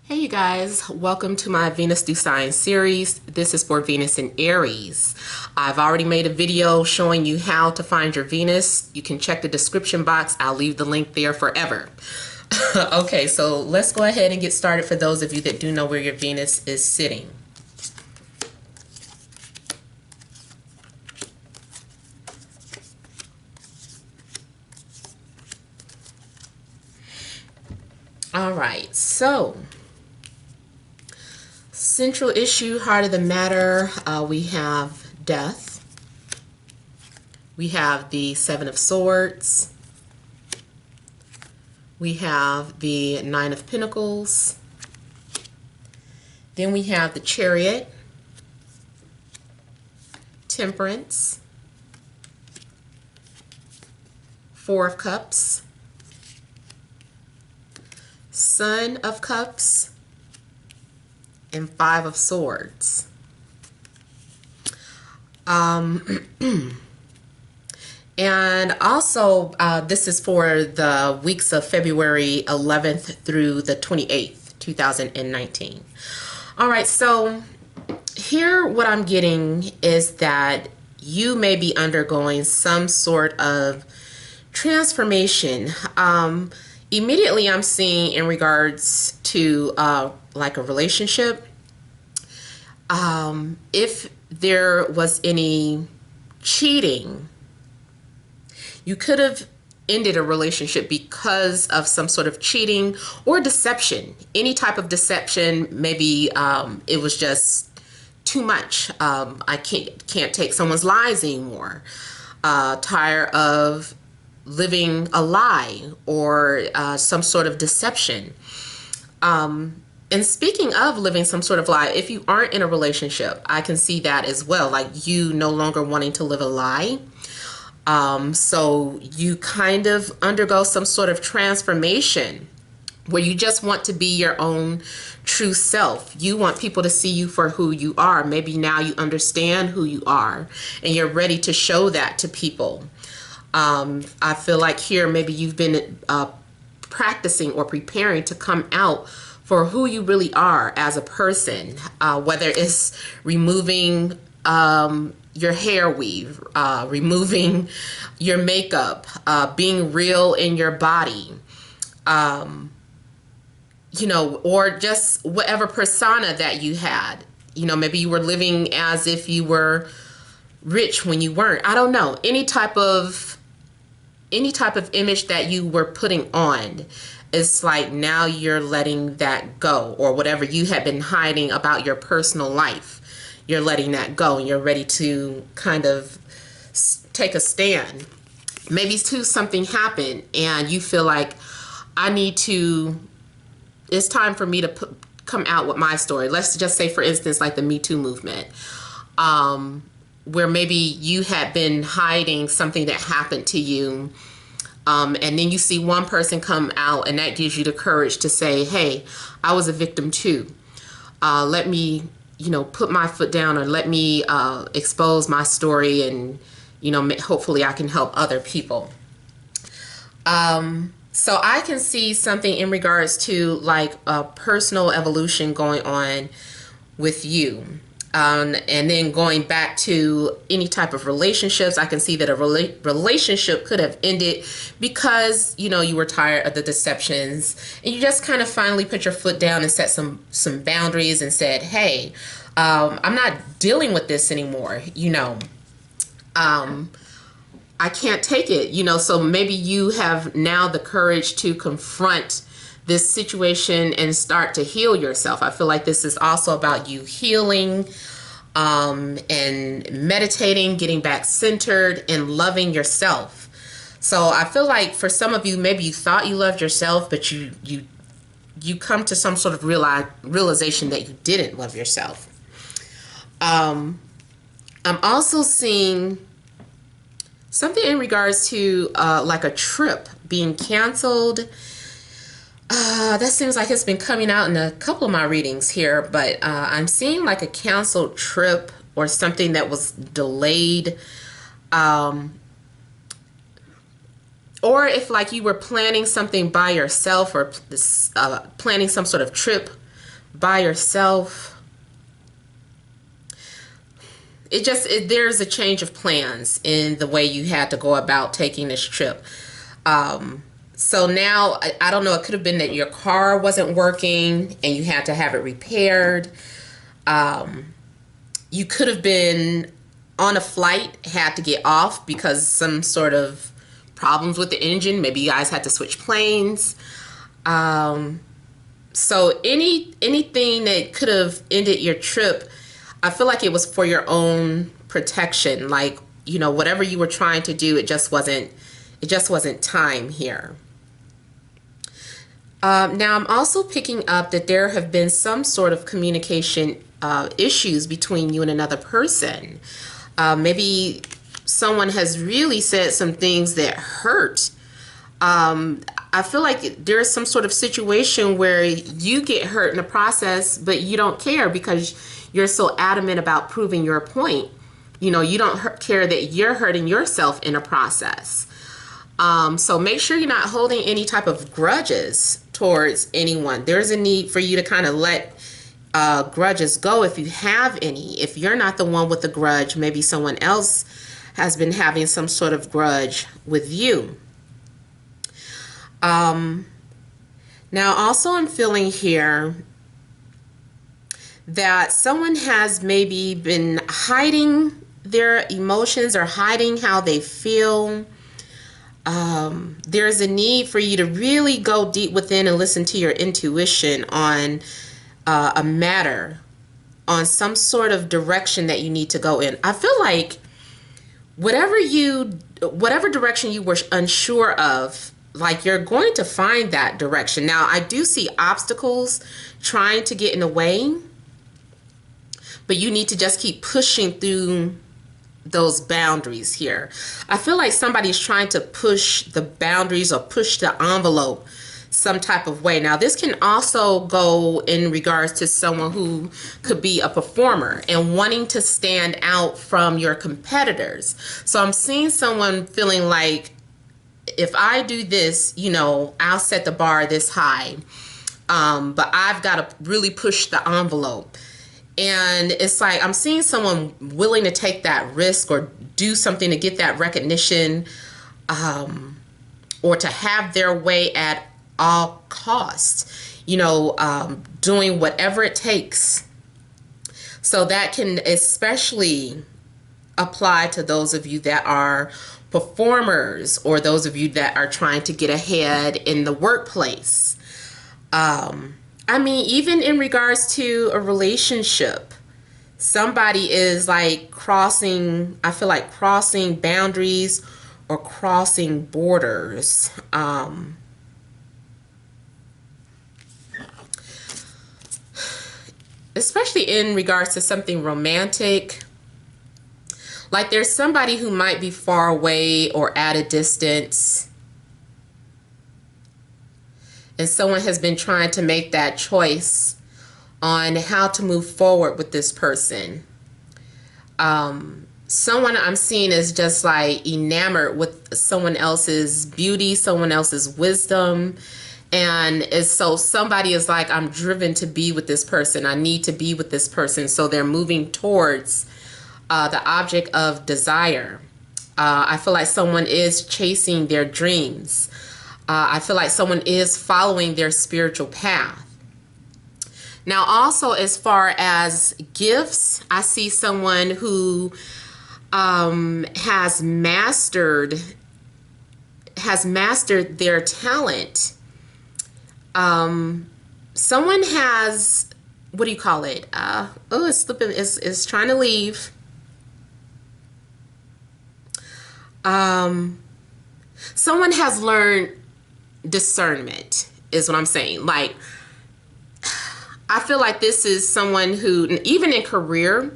Hey you guys, welcome to my Venus through Signs series. This is for Venus in Aries. I've already made a video showing you how to find your Venus. You can check the description box. I'll leave the link there forever. Okay, so let's go ahead and get started for those of you that do know where your Venus is sitting. All right, so central issue, heart of the matter, we have death. We have the Seven of Swords. We have the Nine of Pentacles. Then we have the Chariot, Temperance, Four of Cups, Son of Cups, and Five of Swords. And also, this is for the weeks of February 11th through the 28th, 2019. All right, so here what I'm getting is that you may be undergoing some sort of transformation. Immediately I'm seeing in regards to like a relationship. If there was any cheating, you could have ended a relationship because of some sort of cheating or deception. Any type of deception, maybe it was just too much. I can't take someone's lies anymore. Tired of living a lie or some sort of deception. And speaking of living some sort of lie, if you aren't in a relationship, I can see that as well. Like you no longer wanting to live a lie. So you kind of undergo some sort of transformation where you just want to be your own true self. You want people to see you for who you are. Maybe now you understand who you are and you're ready to show that to people. I feel like here maybe you've been practicing or preparing to come out for who you really are as a person, whether it's removing your hair weave, removing your makeup, being real in your body, you know, or just whatever persona that you had. You know, maybe you were living as if you were rich when you weren't. I don't know. Any type of image that you were putting on. It's like now you're letting that go, or whatever you had been hiding about your personal life. You're letting that go and you're ready to kind of take a stand. Maybe too something happened and you feel like it's time for me to come out with my story. Let's just say, for instance, like the Me Too movement, where maybe you had been hiding something that happened to you. And then you see one person come out and that gives you the courage to say, hey, I was a victim too. Let me, you know, put my foot down, or let me expose my story, and, you know, hopefully I can help other people. So I can see something in regards to like a personal evolution going on with you. And then going back to any type of relationships, I can see that a relationship could have ended because, you know, you were tired of the deceptions and you just kind of finally put your foot down and set some boundaries and said, hey, I'm not dealing with this anymore. You know, I can't take it, you know, so maybe you have now the courage to confront this situation and start to heal yourself. I feel like this is also about you healing and meditating, getting back centered and loving yourself. So I feel like for some of you, maybe you thought you loved yourself, but you come to some sort of realization that you didn't love yourself. I'm also seeing something in regards to like a trip being canceled. That seems like it's been coming out in a couple of my readings here, but I'm seeing like a canceled trip or something that was delayed. Or if like you were planning something by yourself, or planning some sort of trip by yourself. There's a change of plans in the way you had to go about taking this trip. So now, I don't know, it could have been that your car wasn't working and you had to have it repaired. You could have been on a flight, had to get off because some sort of problems with the engine. Maybe you guys had to switch planes. So anything that could have ended your trip, I feel like it was for your own protection. Like, you know, whatever you were trying to do, it just wasn't time here. Now, I'm also picking up that there have been some sort of communication issues between you and another person. Maybe someone has really said some things that hurt. I feel like there's some sort of situation where you get hurt in the process, but you don't care because you're so adamant about proving your point. You know, you don't care that you're hurting yourself in a process. So make sure you're not holding any type of grudges towards anyone. There's a need for you to kind of let grudges go if you have any. If you're not the one with the grudge, maybe someone else has been having some sort of grudge with you. Now also I'm feeling here that someone has maybe been hiding their emotions or hiding how they feel. There's a need for you to really go deep within and listen to your intuition on a matter, on some sort of direction that you need to go in. I feel like whatever direction you were unsure of, like, you're going to find that direction. Now, I do see obstacles trying to get in the way, but you need to just keep pushing through those boundaries here. I feel like somebody's trying to push the boundaries or push the envelope some type of way. Now, this can also go in regards to someone who could be a performer and wanting to stand out from your competitors. So I'm seeing someone feeling like, if I do this, you know, I'll set the bar this high. But I've got to really push the envelope. And it's like I'm seeing someone willing to take that risk or do something to get that recognition, or to have their way at all costs, you know, doing whatever it takes. So that can especially apply to those of you that are performers or those of you that are trying to get ahead in the workplace. I mean, even in regards to a relationship, somebody is like I feel like crossing boundaries or crossing borders. Especially in regards to something romantic. Like there's somebody who might be far away or at a distance, and someone has been trying to make that choice on how to move forward with this person. Someone I'm seeing is just like enamored with someone else's beauty, someone else's wisdom. And so somebody is like, I'm driven to be with this person. I need to be with this person. So they're moving towards the object of desire. I feel like someone is chasing their dreams. I feel like someone is following their spiritual path. Now, also, as far as gifts, I see someone who has mastered their talent. Someone has, what do you call it? It's slipping. It's trying to leave. Someone has learned discernment, is what I'm saying. Like, I feel like this is someone who, even in career,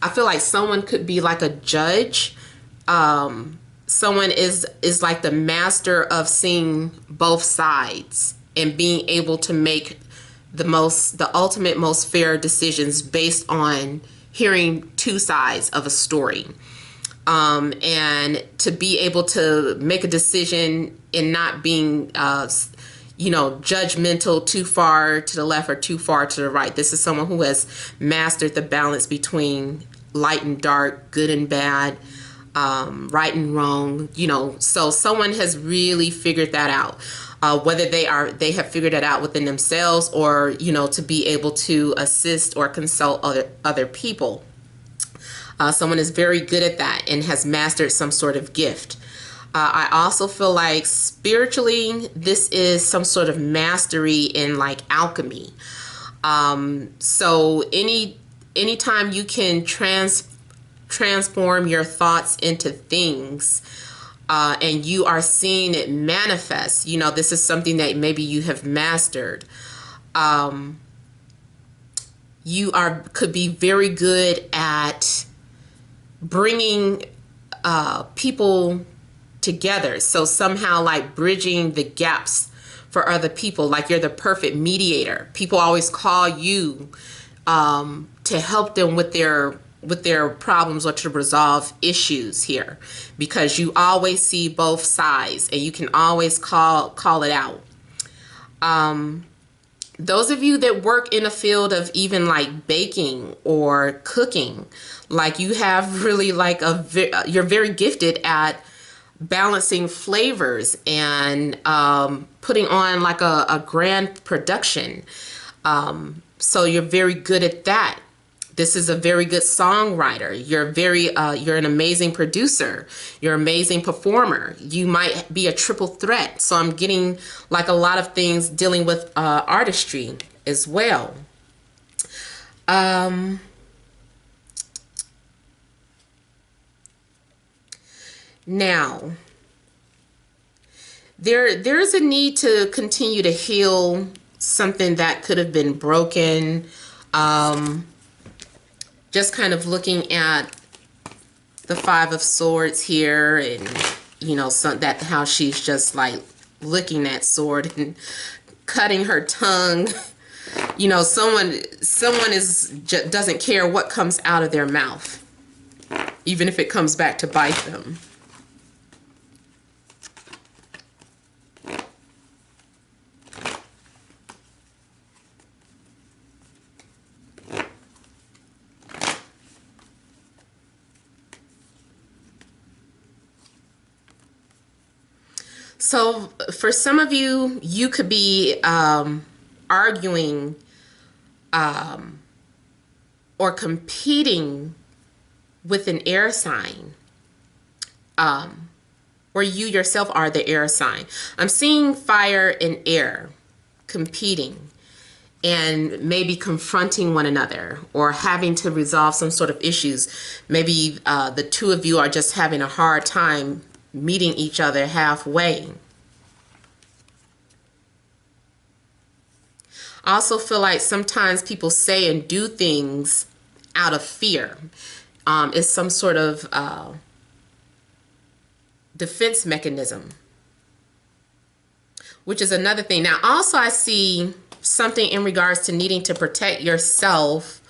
I feel like someone could be like a judge. Someone is like the master of seeing both sides and being able to make the ultimate, most fair decisions based on hearing two sides of a story. And to be able to make a decision and not being, you know, judgmental, too far to the left or too far to the right. This is someone who has mastered the balance between light and dark, good and bad, right and wrong, you know. So someone has really figured that out. Whether they have figured it out within themselves, or, you know, to be able to assist or consult other people. Someone is very good at that and has mastered some sort of gift. I also feel like spiritually, this is some sort of mastery in like alchemy. So anytime you can transform your thoughts into things, and you are seeing it manifest, you know, this is something that maybe you have mastered. You could be very good at bringing people together. So somehow like bridging the gaps for other people, like you're the perfect mediator. People always call you to help them with their problems or to resolve issues here, because you always see both sides and you can always call it out. Those of you that work in a field of even like baking or cooking, like you have really like you're very gifted at balancing flavors and putting on like a grand production. So you're very good at that. This is a very good songwriter. You're an amazing producer. You're an amazing performer. You might be a triple threat. So I'm getting like a lot of things dealing with artistry as well. Now, there's a need to continue to heal something that could have been broken. Just kind of looking at the Five of Swords here, and you know, how she's just like licking that sword and cutting her tongue. You know, someone doesn't care what comes out of their mouth, even if it comes back to bite them. So for some of you, you could be arguing or competing with an air sign, or you yourself are the air sign. I'm seeing fire and air competing and maybe confronting one another or having to resolve some sort of issues. Maybe the two of you are just having a hard time meeting each other halfway. I also feel like sometimes people say and do things out of fear. It's some sort of defense mechanism, which is another thing. Now, also I see something in regards to needing to protect yourself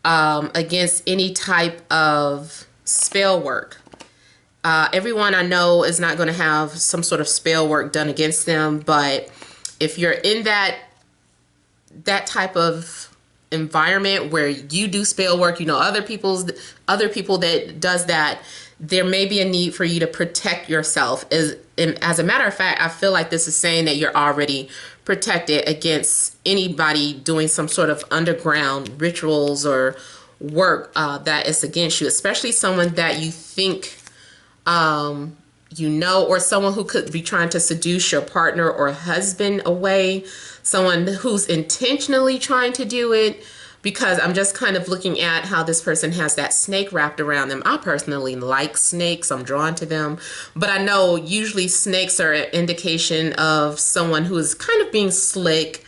against any type of spell work. Everyone I know is not going to have some sort of spell work done against them, but if you're in that type of environment where you do spell work, you know, other people that does that, there may be a need for you to protect yourself. As a matter of fact, I feel like this is saying that you're already protected against anybody doing some sort of underground rituals or work that is against you, especially someone that you think you know, or someone who could be trying to seduce your partner or husband away, someone who's intentionally trying to do it, because I'm just kind of looking at how this person has that snake wrapped around them. I personally like snakes. I'm drawn to them, but I know usually snakes are an indication of someone who is kind of being slick,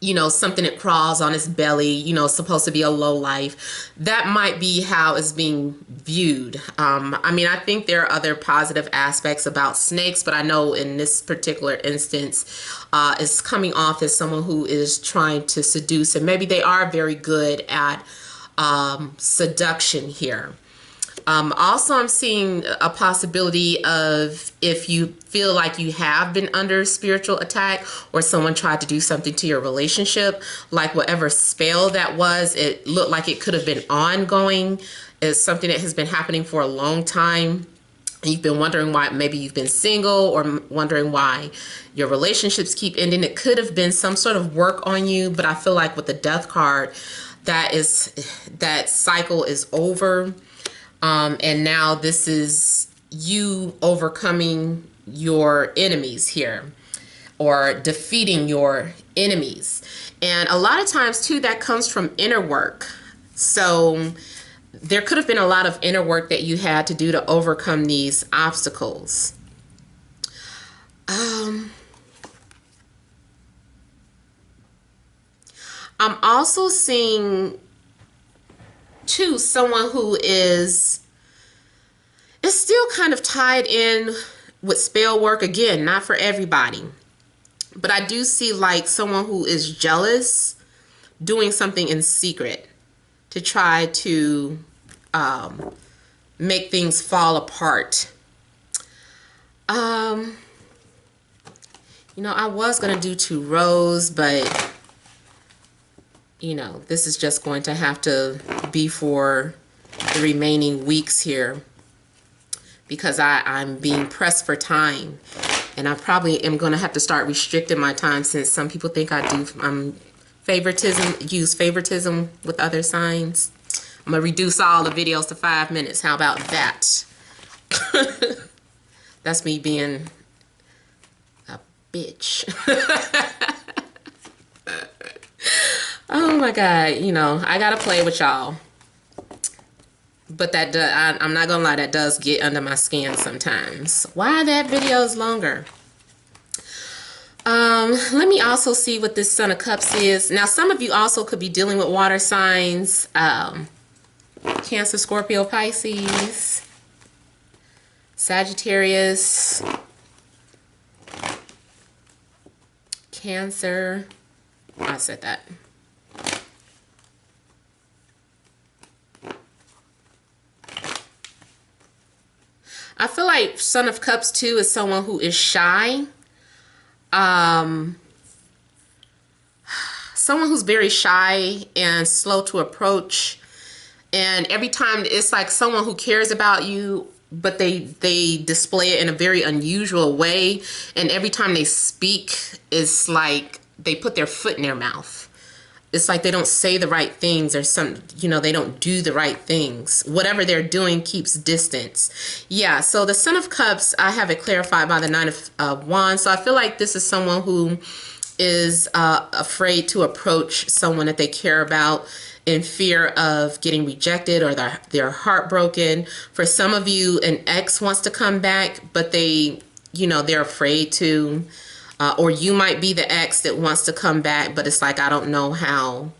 you know, something that crawls on its belly, you know, supposed to be a low life. That might be how it's being viewed. I mean, I think there are other positive aspects about snakes, but I know in this particular instance, it's coming off as someone who is trying to seduce, and maybe they are very good at seduction here. Also, I'm seeing a possibility of if you feel like you have been under spiritual attack or someone tried to do something to your relationship, like whatever spell that was, it looked like it could have been ongoing. It's something that has been happening for a long time. And you've been wondering why. Maybe you've been single or wondering why your relationships keep ending. It could have been some sort of work on you, but I feel like with the Death card, that cycle is over. And now this is you overcoming your enemies here, or defeating your enemies. And a lot of times too, that comes from inner work. So there could have been a lot of inner work that you had to do to overcome these obstacles. I'm also seeing too someone who is still kind of tied in with spell work. Again, not for everybody, but I do see like someone who is jealous doing something in secret to try to make things fall apart. You know, I was gonna do 2 rows, but you know, this is just going to have to be for the remaining weeks here, because I'm being pressed for time, and I probably am going to have to start restricting my time, since some people think I do use favoritism with other signs. I'm gonna reduce all the videos to 5 minutes. How about that? That's me being a bitch. Oh my God, you know, I gotta play with y'all. But I'm not gonna lie, that does get under my skin sometimes. Why that video is longer? Let me also see what this Son of Cups is. Now, some of you also could be dealing with water signs. Cancer, Scorpio, Pisces, Sagittarius, Cancer. I said that. I feel like Son of Cups too is someone who is shy. Someone who's very shy and slow to approach. And every time it's like someone who cares about you, but they display it in a very unusual way. And every time they speak, it's like they put their foot in their mouth. It's like they don't say the right things, or they don't do the right things. Whatever they're doing keeps distance. Yeah, so the Son of Cups, I have it clarified by the 9 of Wands. So I feel like this is someone who is afraid to approach someone that they care about, in fear of getting rejected or they're heartbroken. For some of you, an ex wants to come back, but they're afraid to. Or you might be the ex that wants to come back, but it's like, I don't know how.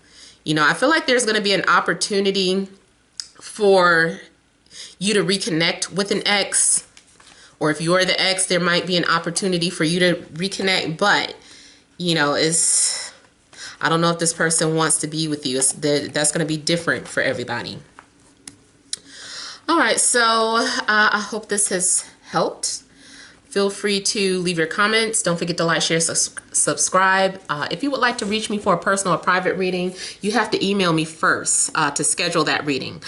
You know, I feel like there's going to be an opportunity for you to reconnect with an ex. Or if you're the ex, there might be an opportunity for you to reconnect. But, you know, I don't know if this person wants to be with you. That's going to be different for everybody. All right, so I hope this has helped. Feel free to leave your comments. Don't forget to like, share, subscribe. If you would like to reach me for a personal or private reading, you have to email me first to schedule that reading.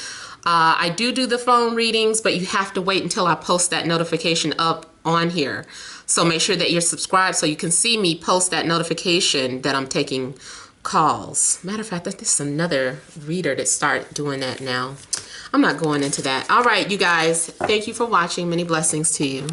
I do the phone readings, but you have to wait until I post that notification up on here. So make sure that you're subscribed so you can see me post that notification that I'm taking calls. Matter of fact, this is another reader that start doing that now. I'm not going into that. All right, you guys, thank you for watching. Many blessings to you.